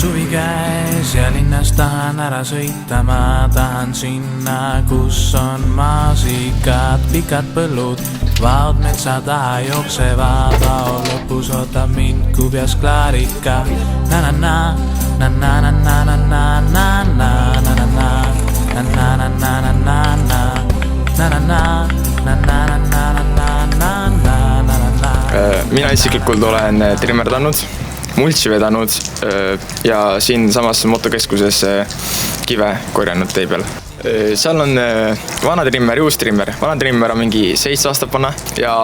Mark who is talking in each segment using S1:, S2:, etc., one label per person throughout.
S1: Suvi käes ja linnas tahan ära sõita, ma tahan sinna, kus on maasikad, pikad põllud, vaod metsa taha jooksevad, vao lõpus ootab mind kubjas klaarika. Na-na-na, na-na-na-na-na-na-na-na, na-na-na, na-na-na-na-na-na, na-na-na, na-na-na-na-na-na-na-na.
S2: Mina isiklikult olen trimmerdanud, multsi vedanud ja siin samas motokeskuses kive korjanud tee peal. Seal on vana trimmer ja uus trimmer. Vana trimmer on mingi 7 aastat vana ja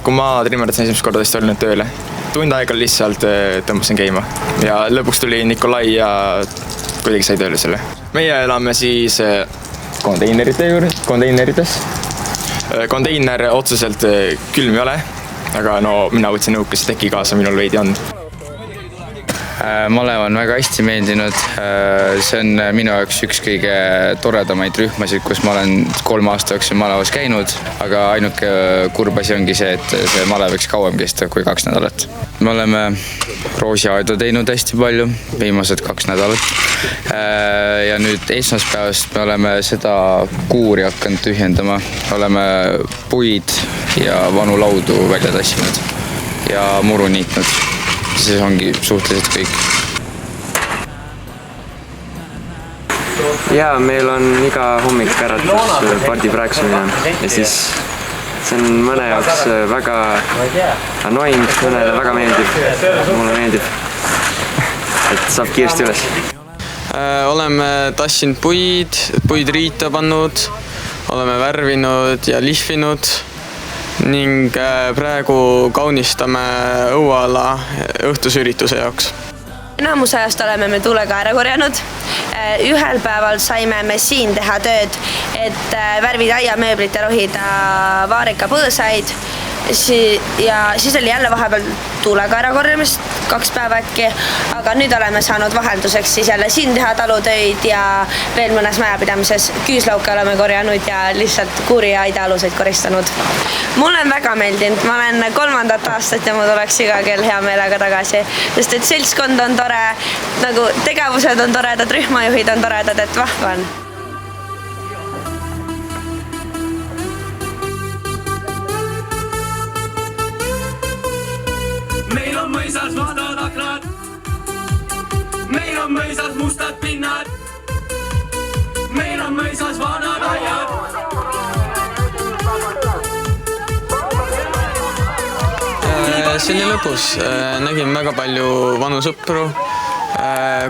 S2: kui ma trimmerdasin esimest korda, siis olin tööle. Tund aega lihtsalt tõmbasin käima ja lõpuks tuli Nikolai ja kuidagi sai tööle selle. Meie elame siis konteinerites. Konteiner otseselt külm ei ole, aga no mina võtsin õukese teki kaasa, minul veidi on.
S3: Malev on väga hästi meeldinud. See on minu jaoks üks kõige toredamaid rühmasid, kus ma olen 3 aasta jooksul malevas käinud, aga ainuke kurb asi ongi see, et see malev võiks kauem kesta kui 2 nädalat. Me oleme roosiaedu teinud hästi palju, viimased 2 nädalat. Ja nüüd esmaspäevast me oleme seda kuuri hakanud tühjendama. Oleme puid ja vanu laudu välja tassinud ja muru niitnud. See ongi suhteliselt kõik.
S4: Ja meil on iga hommik äratus pardi prääksumine ja siis see on mõne jaoks väga annoying, mõnele väga meeldib, mulle meeldib, et saab kiiresti üles.
S5: Oleme tassinud puid riita pannud, oleme värvinud ja lihvinud ning praegu kaunistame õuala õhtusürituse jaoks.
S6: Enamus ajast oleme me tuulega ära korjanud. Ühel päeval saime me siin teha tööd, et värvida aiamööblit ja rohida vaarika põõsaid. Ja siis oli jälle vahepeal tuulega ära korjamist 2 päeva äkki, aga nüüd oleme saanud vahelduseks siis jälle siin teha talutöid ja veel mõnes majapidamises küüslauke oleme korjanud ja lihtsalt kuuri ja aidealuseid koristanud. Mulle on väga meeldinud, ma olen 3. aastat ja mul oleks iga kell hea meelega tagasi, sest et seltskond on tore, nagu tegevused on toredad, rühmajuhid on toredad, et vahva on.
S7: Meil on mõisas vanad aknad, meil on mõisas mustad pinnad, meil on mõisas vanad aiad.
S5: See oli lõpus, nägin väga palju vanu sõpru,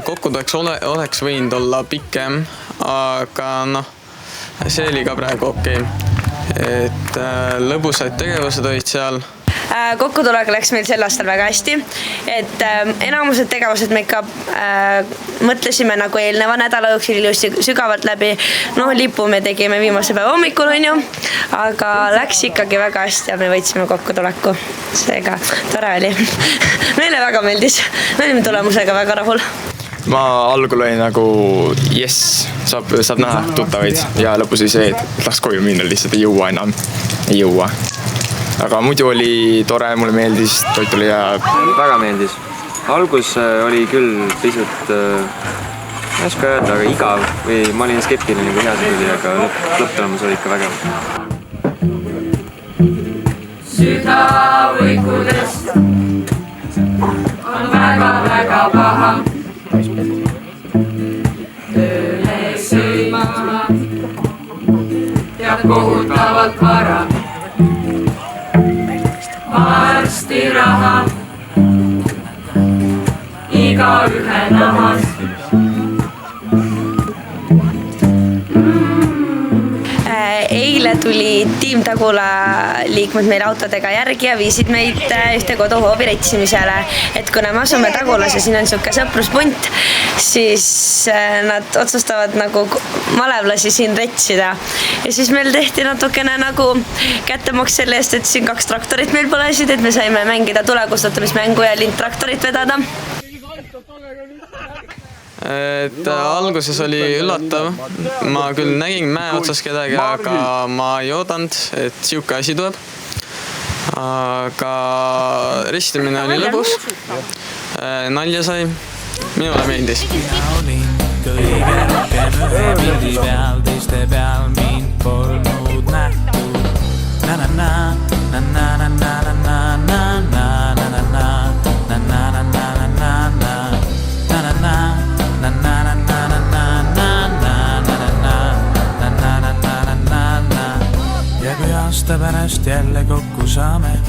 S5: kokkudeks oleks võinud olla pikem, aga noh, see oli ka praegu okei. Et lõbusad tegevused olid seal.
S6: Kokkutulek läks meil sel aastal väga hästi, et enamused tegevused me ikka mõtlesime nagu eelneva nädala jooksul ilusti sügavalt läbi. No lipu me tegime viimase päeva hommikul, on ju, aga läks ikkagi väga hästi ja me võitsime kokkutuleku. Seega tore oli. Meile väga meeldis. Me olime tulemusega väga rahul.
S2: Ma algul oli nagu yes, saab näha tuttavaid ja lõpus oli see, et tahaks koju minna, lihtsalt ei jõua enam. Ei jõua. Aga muidu oli tore, mulle meeldis, toit oli hea.
S4: Väga meeldis. Algus oli küll pisut, ma ei oska öelda, aga igav või ma olin skeptiline, kui hea see tuli, aga lõpptulemus oli ikka vägev.
S7: Süda võikudest on väga paha. Tööle sõima teab kohutavalt vara. Varsti raha iga ühe nahas.
S6: Eile tuli Tiim Tagula liikmed meil autodega järgi ja viisid meid ühte koduhoovi retsimisele. Et kuna me asume Tagulas ja siin on siuke sõpruspunt, siis nad otsustavad nagu malevlasi siin retsida. Ja siis meil tehti natukene nagu kättemaks selle eest, et siin 2 traktorit meil põlesid, et me saime mängida tulekustutamismängu ja lindtraktorit vedada.
S5: Et alguses oli üllatav, ma küll nägin mäe otsas kedagi, aga ma ei oodanud, et siuke asi tuleb. Aga ristimine oli lõbus, nalja sai minule meeldis.
S1: olin kõige rohkem ühe pildi peal, teiste peal mind polnud nähtud. Na-na-na, na-na-na-na-na-na-na, na-na-na, na-na-na-na-na-na, na-na-na, na-na-na-na-na-na-na-na-na-na-na-na-na-na. Ja kui aasta pärast jälle kokku saame,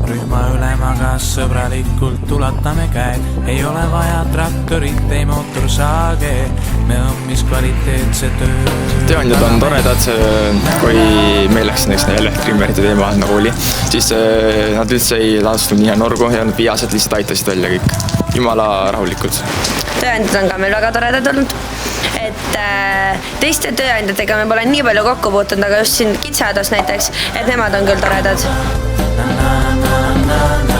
S1: rühma ülemaga sõbralikult ulatame käed, ei ole vaja traktorit, ei mootorsaage, me õmmis kvaliteetse töö.
S2: Tööandjad on toredad, kui meil läks näiteks elektrimäride teema nagu oli, siis nad üldse ei laastanud nii norgu ja nad viiased lihtsalt aitasid välja kõik. Jumala rahulikud.
S6: Tööandjad on ka meil väga toredad olnud, et teiste tööandjatega me pole nii palju kokku puutunud, aga just siin Kitsadas näiteks, et nemad on küll toredad.
S1: Na na na na na